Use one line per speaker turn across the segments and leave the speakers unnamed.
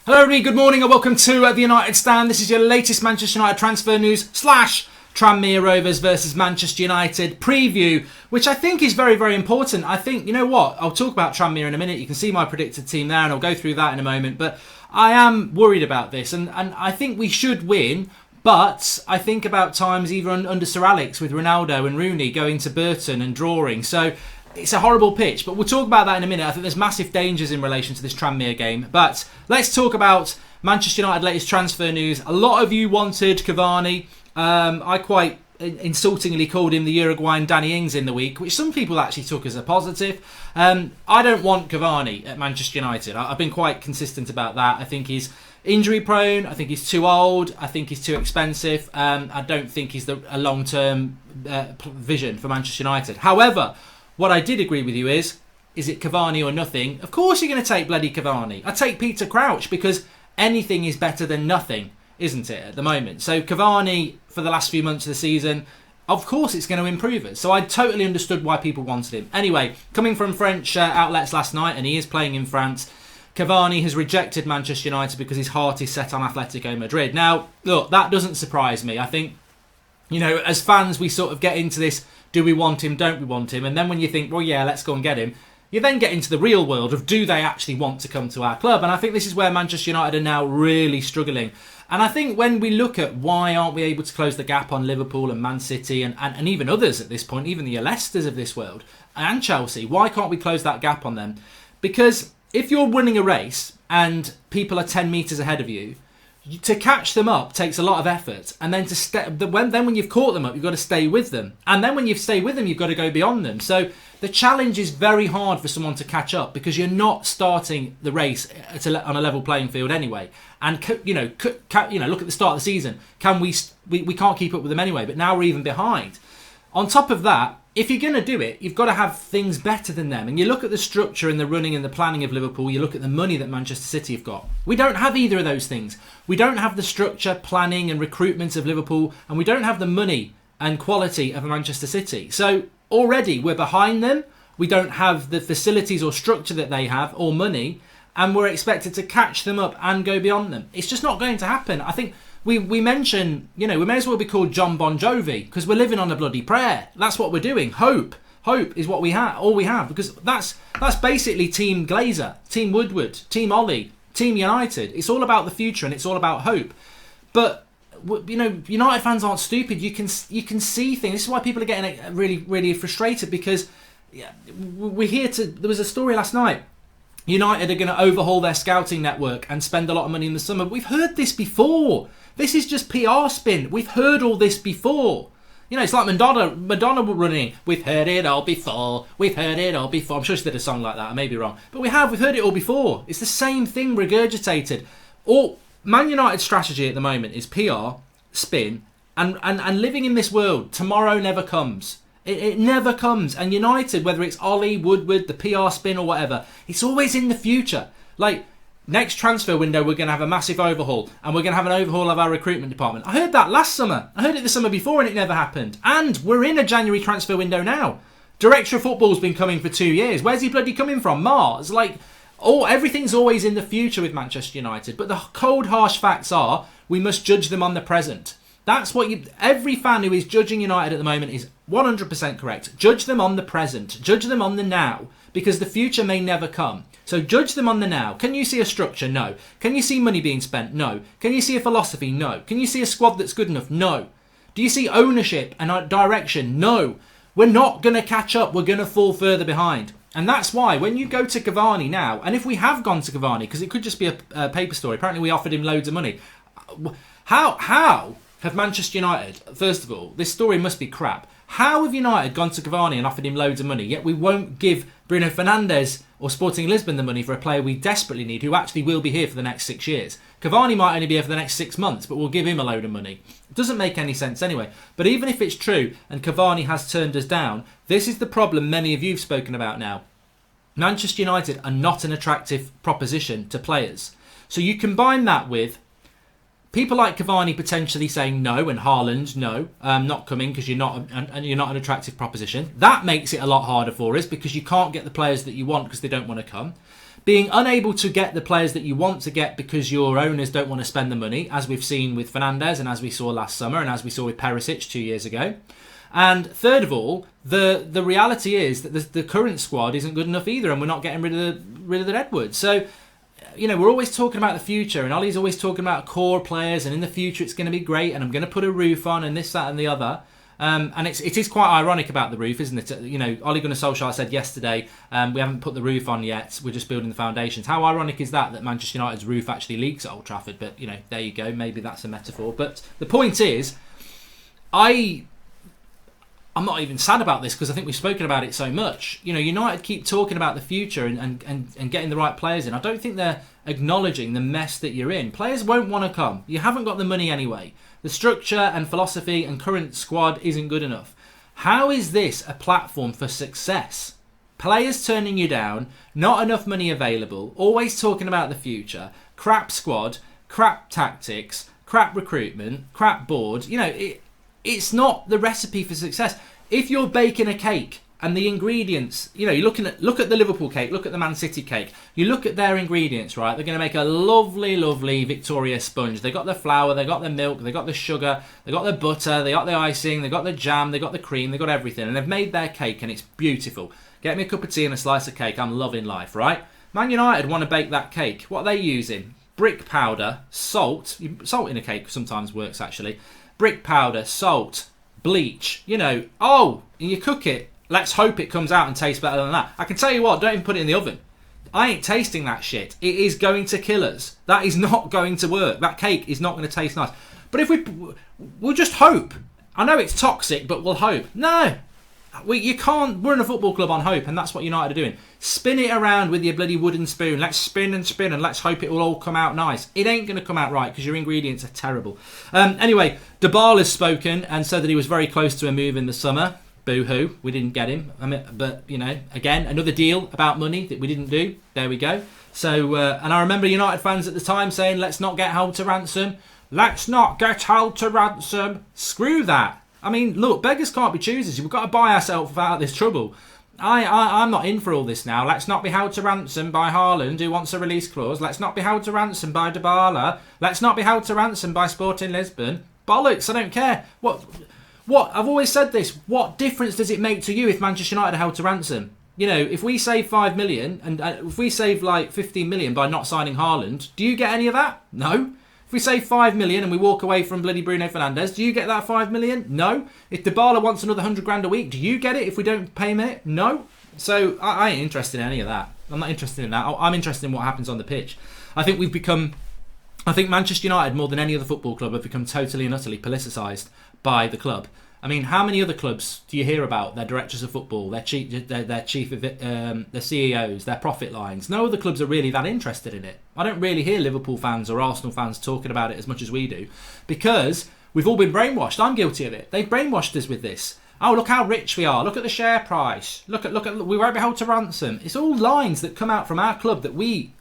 Hello everybody, good morning and welcome to the United Stand. This is your latest Manchester United transfer news / Tranmere Rovers versus Manchester United preview, which I think is very, very important. I think, you know what, I'll talk about Tranmere in a minute. You can see my predicted team there and I'll go through that in a moment. But I am worried about this and I think we should win. But I think about times even under Sir Alex with Ronaldo and Rooney going to Burton and drawing. So it's a horrible pitch, but we'll talk about that in a minute. I think there's massive dangers in relation to this Tranmere game. But let's talk about Manchester United latest transfer news. A lot of you wanted Cavani. I quite insultingly called him the Uruguayan Danny Ings in the week, which some people actually took as a positive. I don't want Cavani at Manchester United. I've been quite consistent about that. I think he's injury prone. I think he's too old. I think he's too expensive. I don't think he's a long-term vision for Manchester United. However, what I did agree with you is it Cavani or nothing? Of course you're going to take bloody Cavani. I take Peter Crouch because anything is better than nothing, isn't it, at the moment? So Cavani, for the last few months of the season, of course it's going to improve us. So I totally understood why people wanted him. Anyway, coming from French outlets last night, and he is playing in France, Cavani has rejected Manchester United because his heart is set on Atletico Madrid. Now, look, that doesn't surprise me. I think, you know, as fans, we sort of get into this, do we want him, don't we want him? And then when you think, well, yeah, let's go and get him, you then get into the real world of do they actually want to come to our club? And I think this is where Manchester United are now really struggling. And I think when we look at why aren't we able to close the gap on Liverpool and Man City and even others at this point, even the Leicesters of this world and Chelsea, why can't we close that gap on them? Because if you're winning a race and people are 10 metres ahead of you, to catch them up takes a lot of effort, and then when you've caught them up, you've got to stay with them, and then when you've stayed with them, you've got to go beyond them. So the challenge is very hard for someone to catch up because you're not starting the race on a level playing field anyway. And look at the start of the season. We can't keep up with them anyway, but now we're even behind. On top of that, if you're going to do it, you've got to have things better than them. And you look at the structure and the running and the planning of Liverpool, you look at the money that Manchester City have got. We don't have either of those things. We don't have the structure, planning and recruitment of Liverpool, and we don't have the money and quality of Manchester City. So already we're behind them. We don't have the facilities or structure that they have or money, and we're expected to catch them up and go beyond them. It's just not going to happen. I think we mention, we may as well be called John Bon Jovi because we're living on a bloody prayer. That's what we're doing. Hope is what we have, all we have, because that's basically Team Glazer, Team Woodward, Team Ollie, Team United. It's all about the future and it's all about hope. But United fans aren't stupid. You can see things. This is why people are getting really, really frustrated because there was a story last night. United are going to overhaul their scouting network and spend a lot of money in the summer. We've heard this before. This is just PR spin. We've heard all this before. It's like Madonna running, we've heard it all before. We've heard it all before. I'm sure she did a song like that. I may be wrong. But we've heard it all before. It's the same thing regurgitated. Man United's strategy at the moment is PR, spin, and living in this world. Tomorrow never comes. It never comes. And United, whether it's Ollie, Woodward, the PR spin or whatever, it's always in the future. Like, next transfer window, we're going to have a massive overhaul. And we're going to have an overhaul of our recruitment department. I heard that last summer. I heard it the summer before and it never happened. And we're in a January transfer window now. Director of Football's been coming for 2 years. Where's he bloody coming from? Mars? Everything's always in the future with Manchester United. But the cold, harsh facts are, we must judge them on the present. That's what every fan who is judging United at the moment is 100% correct. Judge them on the present. Judge them on the now. Because the future may never come. So judge them on the now. Can you see a structure? No. Can you see money being spent? No. Can you see a philosophy? No. Can you see a squad that's good enough? No. Do you see ownership and direction? No. We're not going to catch up. We're going to fall further behind. And that's why when you go to Cavani now, and if we have gone to Cavani, because it could just be a paper story. Apparently we offered him loads of money. How have Manchester United, first of all, this story must be crap. How have United gone to Cavani and offered him loads of money, yet we won't give Bruno Fernandes or Sporting Lisbon the money for a player we desperately need, who actually will be here for the next 6 years? Cavani might only be here for the next 6 months, but we'll give him a load of money. It doesn't make any sense anyway. But even if it's true and Cavani has turned us down, this is the problem many of you have spoken about now. Manchester United are not an attractive proposition to players. So you combine that with people like Cavani potentially saying no, and Haaland, no, not coming because you're not an attractive proposition. That makes it a lot harder for us because you can't get the players that you want because they don't want to come. being unable to get the players that you want to get because your owners don't want to spend the money, as we've seen with Fernandes and as we saw last summer and as we saw with Perisic 2 years ago. And third of all, the reality is that the current squad isn't good enough either, and we're not getting rid of the Edwards. So, you know, we're always talking about the future, and Ollie's always talking about core players, and in the future it's going to be great, and I'm going to put a roof on, and this, that, and the other. And it is quite ironic about the roof, isn't it? You know, Ole Gunnar Solskjaer said yesterday, we haven't put the roof on yet, we're just building the foundations. How ironic is that Manchester United's roof actually leaks at Old Trafford? But, you know, there you go, maybe that's a metaphor. But the point is, I'm not even sad about this because I think we've spoken about it so much. You know, United keep talking about the future and getting the right players in. I don't think they're acknowledging the mess that you're in. Players won't want to come. You haven't got the money anyway. The structure and philosophy and current squad isn't good enough. How is this a platform for success? Players turning you down, not enough money available, always talking about the future, crap squad, crap tactics, crap recruitment, crap board. You know, it's not the recipe for success. If you're baking a cake and the ingredients, you know, look at the Liverpool cake, look at the Man City cake, you look at their ingredients, right? They're going to make a lovely, lovely Victoria sponge. They got the flour, they got the milk, they got the sugar, they got the butter, they got the icing, they got the jam, they got the cream, they got everything, and they've made their cake and it's beautiful. Get me a cup of tea and a slice of cake. I'm loving life, right? Man United want to bake that cake. What are they using? Brick powder, salt. Salt in a cake sometimes works actually. Brick powder, salt, bleach. You know, and you cook it. Let's hope it comes out and tastes better than that. I can tell you what, don't even put it in the oven. I ain't tasting that shit. It is going to kill us. That is not going to work. That cake is not going to taste nice. But if we'll just hope. I know it's toxic, but we'll hope. No. You can't. We're in a football club on hope, and that's what United are doing. Spin it around with your bloody wooden spoon. Let's spin and spin, and let's hope it will all come out nice. It ain't going to come out right because your ingredients are terrible. Anyway, Dybala's spoken and said that he was very close to a move in the summer. Boo-hoo, we didn't get him. But, you know, again, another deal about money that we didn't do. There we go. So, and I remember United fans at the time saying, let's not get held to ransom. Let's not get held to ransom. Screw that. I mean, look, beggars can't be choosers. We've got to buy ourselves out of this trouble. I'm not in for all this now. Let's not be held to ransom by Haaland, who wants a release clause. Let's not be held to ransom by Dybala. Let's not be held to ransom by Sporting Lisbon. Bollocks, I don't care. What? I've always said this. What difference does it make to you if Manchester United are held to ransom? You know, if we save 5 million and if we save like 15 million by not signing Haaland, do you get any of that? No. If we save 5 million and we walk away from bloody Bruno Fernandes, do you get that 5 million? No. If Dybala wants another 100 grand a week, do you get it if we don't pay him it? No. So I ain't interested in any of that. I'm not interested in that. I'm interested in what happens on the pitch. I think Manchester United, more than any other football club, have become totally and utterly politicised by the club. I mean, how many other clubs do you hear about their directors of football, their CEOs, their profit lines? No other clubs are really that interested in it. I don't really hear Liverpool fans or Arsenal fans talking about it as much as we do because we've all been brainwashed. I'm guilty of it. They've brainwashed us with this. Oh, look how rich we are. Look at the share price. Look at we won't be held to ransom. It's all lines that come out from our club that we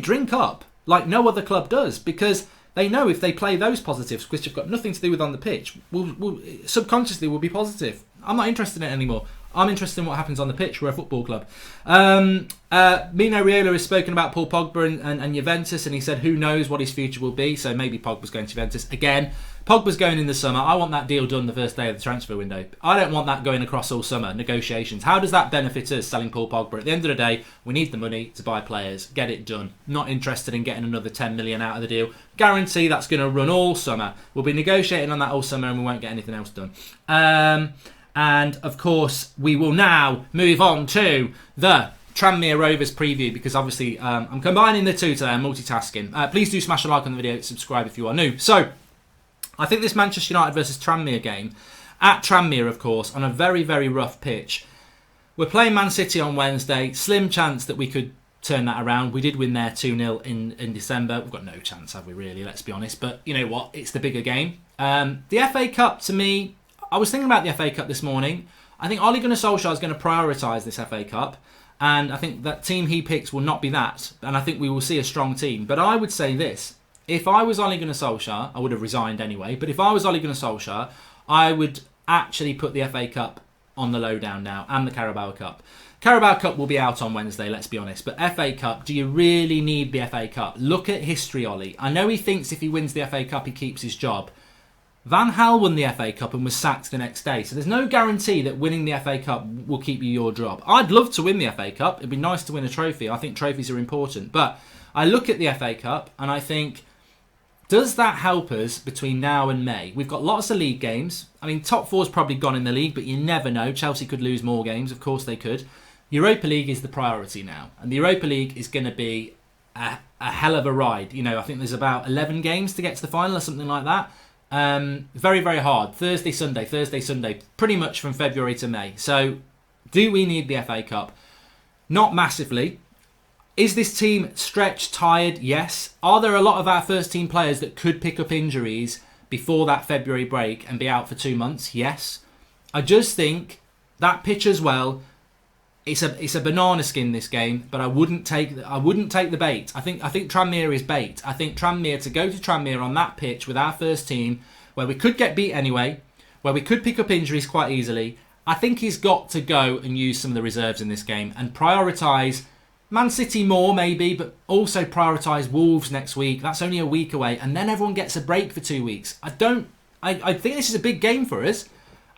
drink up like no other club does because they know if they play those positives, which have got nothing to do with on the pitch, will subconsciously will be positive. I'm not interested in it anymore. I'm interested in what happens on the pitch. We're a football club. Mino Raiola has spoken about Paul Pogba and Juventus, and he said who knows what his future will be. So maybe Pogba's going to Juventus again. Pogba's going in the summer. I want that deal done the first day of the transfer window. I don't want that going across all summer, negotiations. How does that benefit us selling Paul Pogba? At the end of the day, we need the money to buy players. Get it done. Not interested in getting another 10 million out of the deal. Guarantee that's going to run all summer. We'll be negotiating on that all summer and we won't get anything else done. And of course, we will now move on to the Tranmere Rovers preview because obviously I'm combining the two today. I'm multitasking. Please do smash a like on the video, subscribe if you are new. So, I think this Manchester United versus Tranmere game, at Tranmere of course, on a very, very rough pitch. We're playing Man City on Wednesday. Slim chance that we could turn that around. We did win there 2-0 in December. We've got no chance, have we really? Let's be honest. But you know what? It's the bigger game. The FA Cup, to me, I was thinking about the FA Cup this morning. I think Ole Gunnar Solskjaer is going to prioritise this FA Cup. And I think that team he picks will not be that. And I think we will see a strong team. But I would say this. If I was Ole Gunnar Solskjaer, I would have resigned anyway, but if I was Ole Gunnar Solskjaer, I would actually put the FA Cup on the lowdown now and the Carabao Cup. Carabao Cup will be out on Wednesday, let's be honest. But FA Cup, do you really need the FA Cup? Look at history, Ollie. I know he thinks if he wins the FA Cup, he keeps his job. Van Gaal won the FA Cup and was sacked the next day. So there's no guarantee that winning the FA Cup will keep you your job. I'd love to win the FA Cup. It'd be nice to win a trophy. I think trophies are important. But I look at the FA Cup and I think, does that help us between now and May? We've got lots of league games. I mean, top four's probably gone in the league, but you never know. Chelsea could lose more games. Of course they could. Europa League is the priority now. And the Europa League is going to be a hell of a ride. You know, I think there's about 11 games to get to the final or something like that. Very, very hard. Thursday, Sunday. Pretty much from February to May. So, do we need the FA Cup? Not massively. Is this team stretched, tired? Yes. Are there a lot of our first team players that could pick up injuries before that February break and be out for 2 months? Yes. I just think that pitch as well, it's a banana skin, this game, but I wouldn't take the bait. I think Tranmere is bait. I think to go to Tranmere on that pitch with our first team, where we could get beat anyway, where we could pick up injuries quite easily, I think he's got to go and use some of the reserves in this game and prioritise Man City more maybe, but also prioritise Wolves next week. That's only a week away, and then everyone gets a break for 2 weeks. I think this is a big game for us.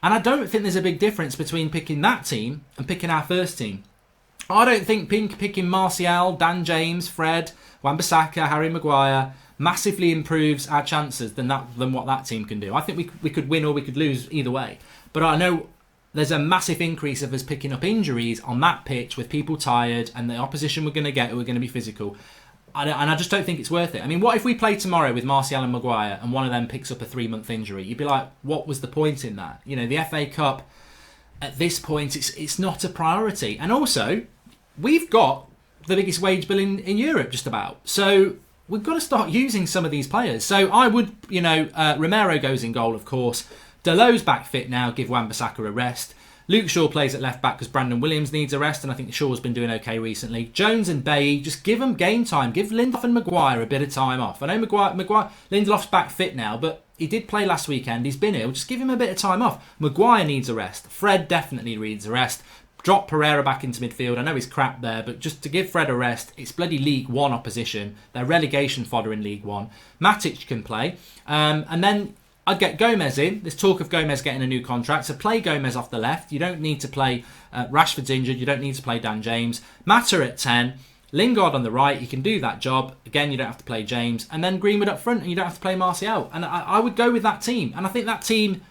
And I don't think there's a big difference between picking that team and picking our first team. I don't think picking Martial, Dan James, Fred, Wan-Bissaka, Harry Maguire massively improves our chances than what that team can do. I think we could win or we could lose either way. But I know there's a massive increase of us picking up injuries on that pitch with people tired and the opposition we're going to get who are going to be physical. And I just don't think it's worth it. I mean, what if we play tomorrow with Martial and Maguire and one of them picks up a 3-month injury? You'd be like, what was the point in that? You know, the FA Cup, at this point, it's not a priority. And also, we've got the biggest wage bill in Europe, just about. So we've got to start using some of these players. So I would, Romero goes in goal, of course. Dalot's back fit now, give Wan-Bissaka a rest. Luke Shaw plays at left back because Brandon Williams needs a rest, and I think Shaw's been doing okay recently. Jones and Bailly, just give them game time. Give Lindelof and Maguire a bit of time off. I know Lindelof's back fit now, but he did play last weekend. He's been ill. Just give him a bit of time off. Maguire needs a rest. Fred definitely needs a rest. Drop Pereira back into midfield. I know he's crap there, but just to give Fred a rest. It's bloody League One opposition. They're relegation fodder in League One. Matic can play. And then I'd get Gomez in. There's talk of Gomez getting a new contract. So play Gomez off the left. You don't need to play... Rashford's injured. You don't need to play Dan James. Mata at 10. Lingard on the right. You can do that job. Again, you don't have to play James. And then Greenwood up front, and you don't have to play Martial. And I would go with that team. And I think that team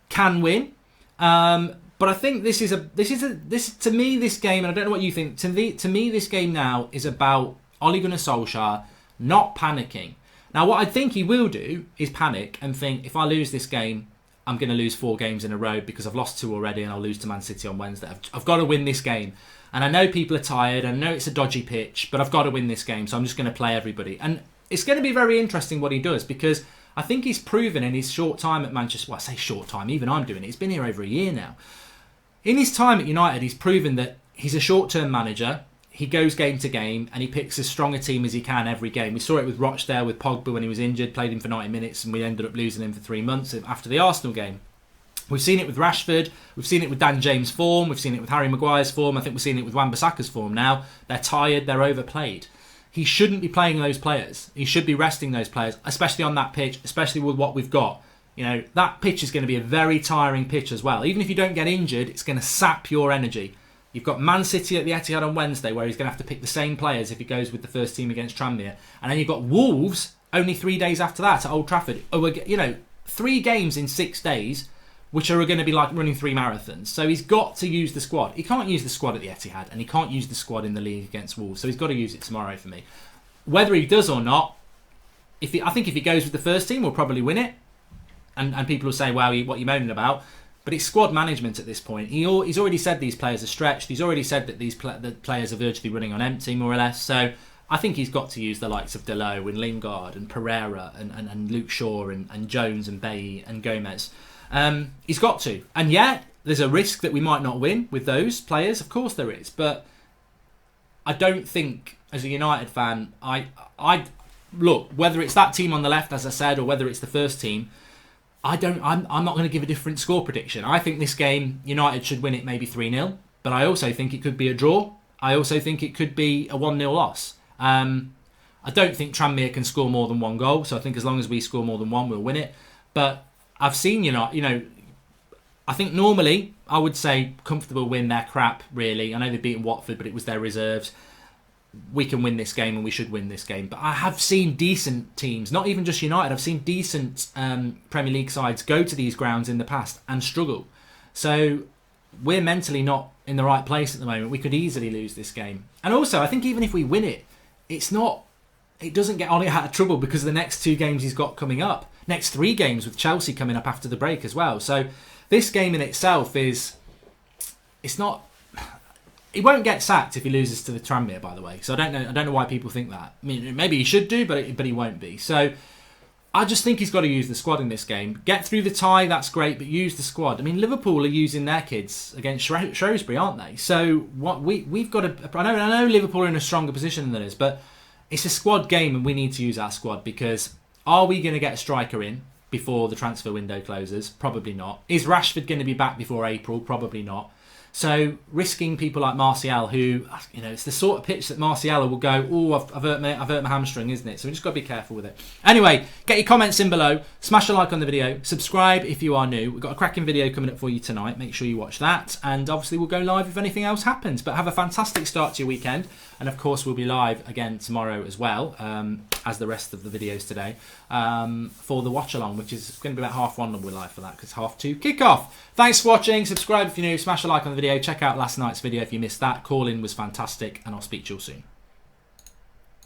can win. But I think this to me, this game, and I don't know what you think, to me, this game now is about Ole Gunnar Solskjaer not panicking. Now, what I think he will do is panic and think, if I lose this game, I'm going to lose 4 games in a row because I've lost 2 already and I'll lose to Man City on Wednesday. I've got to win this game. And I know people are tired. I know it's a dodgy pitch, but I've got to win this game. So I'm just going to play everybody. And it's going to be very interesting what he does, because I think he's proven in his short time at Manchester... Well, I say short time, even I'm doing it. He's been here over a year now. In his time at United, he's proven that he's a short-term manager. He goes game to game and he picks as strong a team as he can every game. We saw it with Rochdale, with Pogba when he was injured, played him for 90 minutes and we ended up losing him for 3 months after the Arsenal game. We've seen it with Rashford, we've seen it with Dan James' form, we've seen it with Harry Maguire's form, I think we've seen it with Wan-Bissaka's form now. They're tired, they're overplayed. He shouldn't be playing those players. He should be resting those players, especially on that pitch, especially with what we've got. You know, that pitch is going to be a very tiring pitch as well. Even if you don't get injured, it's going to sap your energy. You've got Man City at the Etihad on Wednesday, where he's going to have to pick the same players if he goes with the first team against Tranmere. And then you've got Wolves only 3 days after that at Old Trafford. 3 games in 6 days, which are going to be like running 3 marathons. So he's got to use the squad. He can't use the squad at the Etihad, and he can't use the squad in the league against Wolves. So he's got to use it tomorrow for me. Whether he does or not, I think if he goes with the first team, we'll probably win it. And people will say, well, what are you moaning about? But it's squad management at this point. He's already said these players are stretched. He's already said that the players are virtually running on empty, more or less. So I think he's got to use the likes of Dalot and Lingard and Pereira and Luke Shaw and Jones and Bailly and Gomez. He's got to. And yet, there's a risk that we might not win with those players. Of course there is. But I don't think, as a United fan, I look, whether it's that team on the left, as I said, or whether it's the first team, I'm not going to give a different score prediction. I think this game, United should win it maybe 3-0. but I also think it could be a draw. I also think it could be a 1-0 loss. I don't think Tranmere can score more than 1 goal, so I think as long as we score more than 1, we'll win it. But I've seen, I think normally I would say comfortable win. They're crap, really. I know they've beaten Watford, but it was their reserves. We can win this game and we should win this game. But I have seen decent teams, not even just United, I've seen decent Premier League sides go to these grounds in the past and struggle. So we're mentally not in the right place at the moment. We could easily lose this game. And also, I think even if we win it, it doesn't get Ollie out of trouble because of the next 2 games he's got coming up. Next 3 games with Chelsea coming up after the break as well. So this game in itself it's not... He won't get sacked if he loses to the Tranmere, by the way. So I don't know why people think that. I mean, maybe he should do, but he won't be. So I just think he's got to use the squad in this game. Get through the tie, that's great, but use the squad. I mean, Liverpool are using their kids against Shrewsbury, aren't they? So what we've got to... I know Liverpool are in a stronger position than us, but it's a squad game and we need to use our squad because are we going to get a striker in before the transfer window closes? Probably not. Is Rashford going to be back before April? Probably not. So risking people like Martial, who, it's the sort of pitch that Martial will go, I've hurt my hamstring, isn't it? So we just got to be careful with it. Anyway, get your comments in below. Smash a like on the video. Subscribe if you are new. We've got a cracking video coming up for you tonight. Make sure you watch that. And obviously we'll go live if anything else happens. But have a fantastic start to your weekend. And of course we'll be live again tomorrow as well, as the rest of the videos today, for the watch along, which is going to be about 1:30 we're live for that because 2:30 kickoff. Thanks for watching. Subscribe if you're new. Smash a like on the video. Check out last night's video if you missed that. Call in was fantastic, and I'll speak to you all soon.